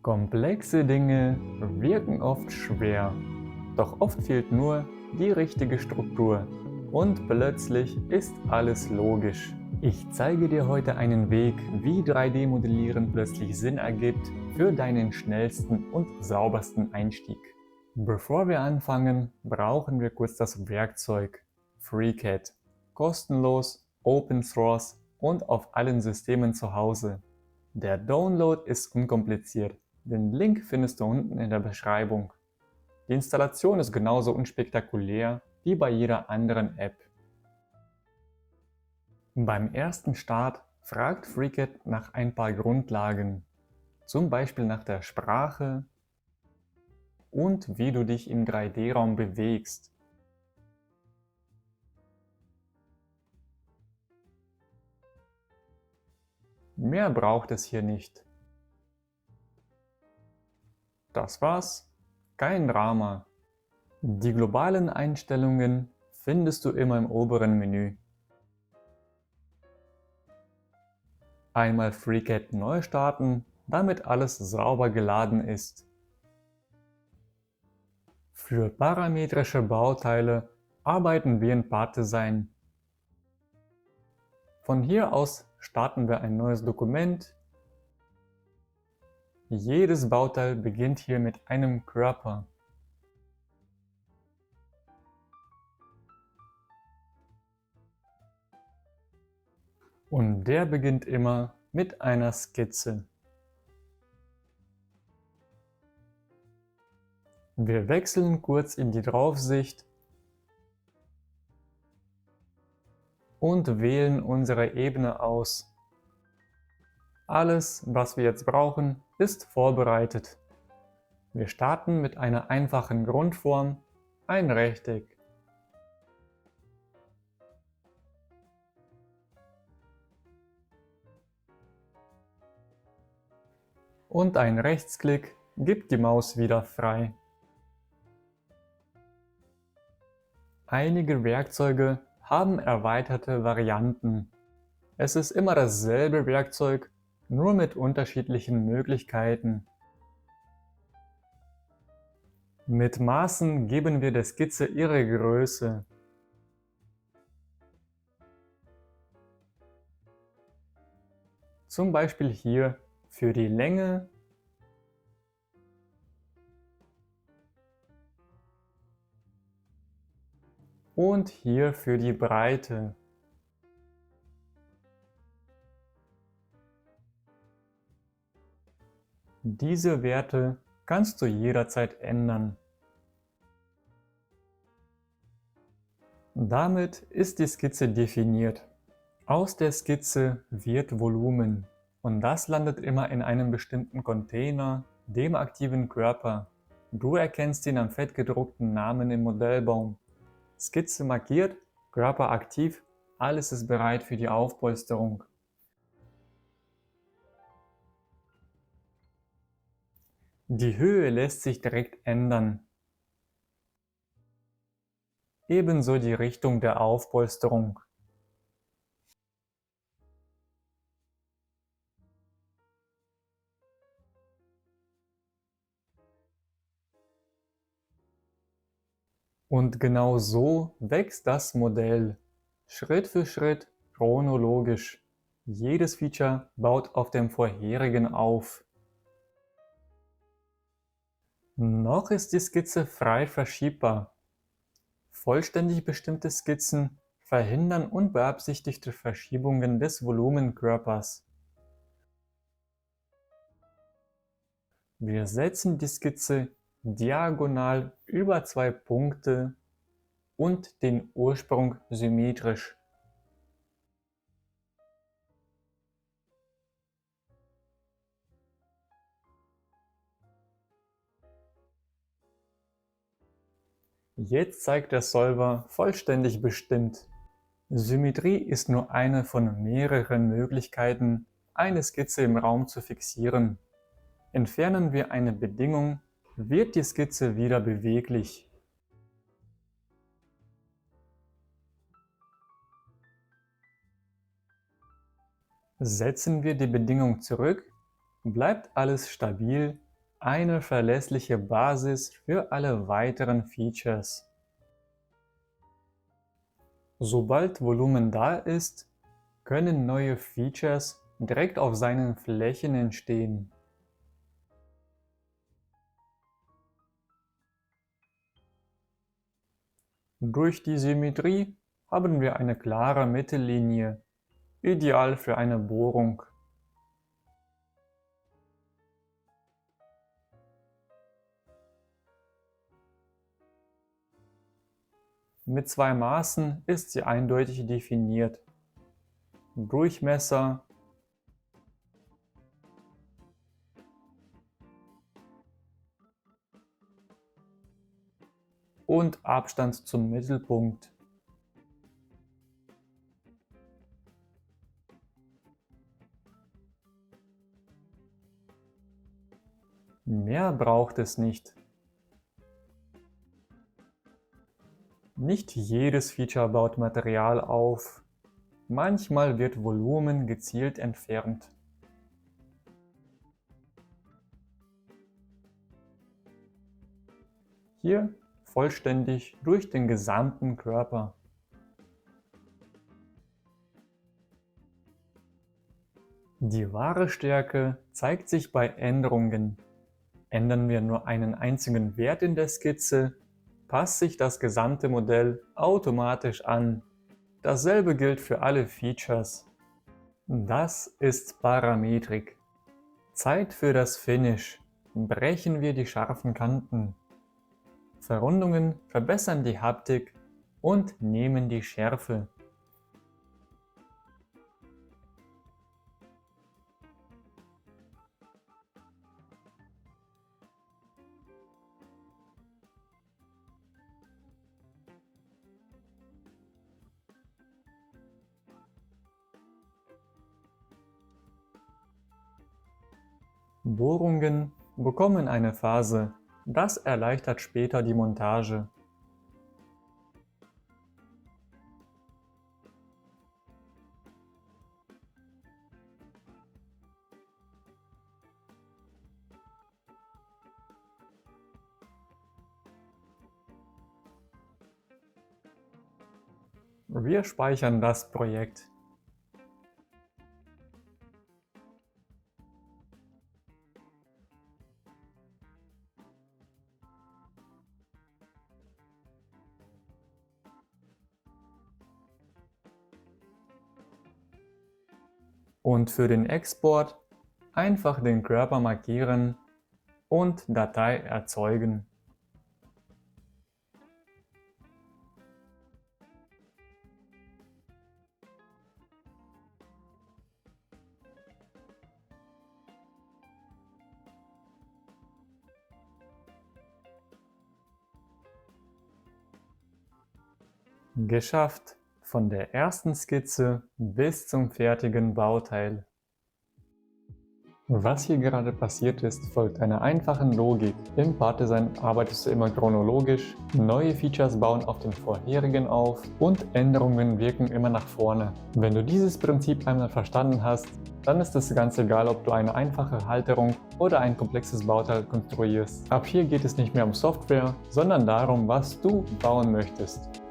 Komplexe Dinge wirken oft schwer, doch oft fehlt nur die richtige Struktur und plötzlich ist alles logisch. Ich zeige dir heute einen Weg, wie 3D-Modellieren plötzlich Sinn ergibt für deinen schnellsten und saubersten Einstieg. Bevor wir anfangen, brauchen wir kurz das Werkzeug FreeCAD. Kostenlos, Open Source und auf allen Systemen zu Hause. Der Download ist unkompliziert. Den Link findest du unten in der Beschreibung. Die Installation ist genauso unspektakulär wie bei jeder anderen App. Beim ersten Start fragt FreeCAD nach ein paar Grundlagen, zum Beispiel nach der Sprache und wie du dich im 3D-Raum bewegst. Mehr braucht es hier nicht. Das war's, kein Drama. Die globalen Einstellungen findest du immer im oberen Menü. Einmal FreeCAD neu starten, damit alles sauber geladen ist. Für parametrische Bauteile arbeiten wir in PartDesign. Von hier aus starten wir ein neues Dokument. Jedes Bauteil beginnt hier mit einem Körper. Und der beginnt immer mit einer Skizze. Wir wechseln kurz in die Draufsicht und wählen unsere Ebene aus. Alles, was wir jetzt brauchen, ist vorbereitet. Wir starten mit einer einfachen Grundform, ein Rechteck. Und ein Rechtsklick gibt die Maus wieder frei. Einige Werkzeuge haben erweiterte Varianten. Es ist immer dasselbe Werkzeug, nur mit unterschiedlichen Möglichkeiten. Mit Maßen geben wir der Skizze ihre Größe. Zum Beispiel hier für die Länge und hier für die Breite. Diese Werte kannst du jederzeit ändern. Damit ist die Skizze definiert. Aus der Skizze wird Volumen und das landet immer in einem bestimmten Container, dem aktiven Körper. Du erkennst ihn am fettgedruckten Namen im Modellbaum. Skizze markiert, Körper aktiv, alles ist bereit für die Aufpolsterung. Die Höhe lässt sich direkt ändern. Ebenso die Richtung der Aufpolsterung. Und genau so wächst das Modell. Schritt für Schritt, chronologisch. Jedes Feature baut auf dem vorherigen auf. Noch ist die Skizze frei verschiebbar. Vollständig bestimmte Skizzen verhindern unbeabsichtigte Verschiebungen des Volumenkörpers. Wir setzen die Skizze diagonal über zwei Punkte und den Ursprung symmetrisch. Jetzt zeigt der Solver vollständig bestimmt. Symmetrie ist nur eine von mehreren Möglichkeiten, eine Skizze im Raum zu fixieren. Entfernen wir eine Bedingung, wird die Skizze wieder beweglich. Setzen wir die Bedingung zurück, bleibt alles stabil eine verlässliche Basis für alle weiteren Features. Sobald Volumen da ist, können neue Features direkt auf seinen Flächen entstehen. Durch die Symmetrie haben wir eine klare Mittellinie, ideal für eine Bohrung. Mit zwei Maßen ist sie eindeutig definiert. Durchmesser und Abstand zum Mittelpunkt. Mehr braucht es nicht. Nicht jedes Feature baut Material auf. Manchmal wird Volumen gezielt entfernt. Hier vollständig durch den gesamten Körper. Die wahre Stärke zeigt sich bei Änderungen. Ändern wir nur einen einzigen Wert in der Skizze, passt sich das gesamte Modell automatisch an. Dasselbe gilt für alle Features. Das ist Parametrik. Zeit für das Finish. Brechen wir die scharfen Kanten. Verrundungen verbessern die Haptik und nehmen die Schärfe. Bohrungen bekommen eine Phase. Das erleichtert später die Montage. Wir speichern das Projekt. Und für den Export einfach den Körper markieren und Datei erzeugen. Geschafft! Von der ersten Skizze bis zum fertigen Bauteil. Was hier gerade passiert ist, folgt einer einfachen Logik. Im Part-Design arbeitest du immer chronologisch, neue Features bauen auf den vorherigen auf und Änderungen wirken immer nach vorne. Wenn du dieses Prinzip einmal verstanden hast, dann ist es ganz egal, ob du eine einfache Halterung oder ein komplexes Bauteil konstruierst. Ab hier geht es nicht mehr um Software, sondern darum, was du bauen möchtest.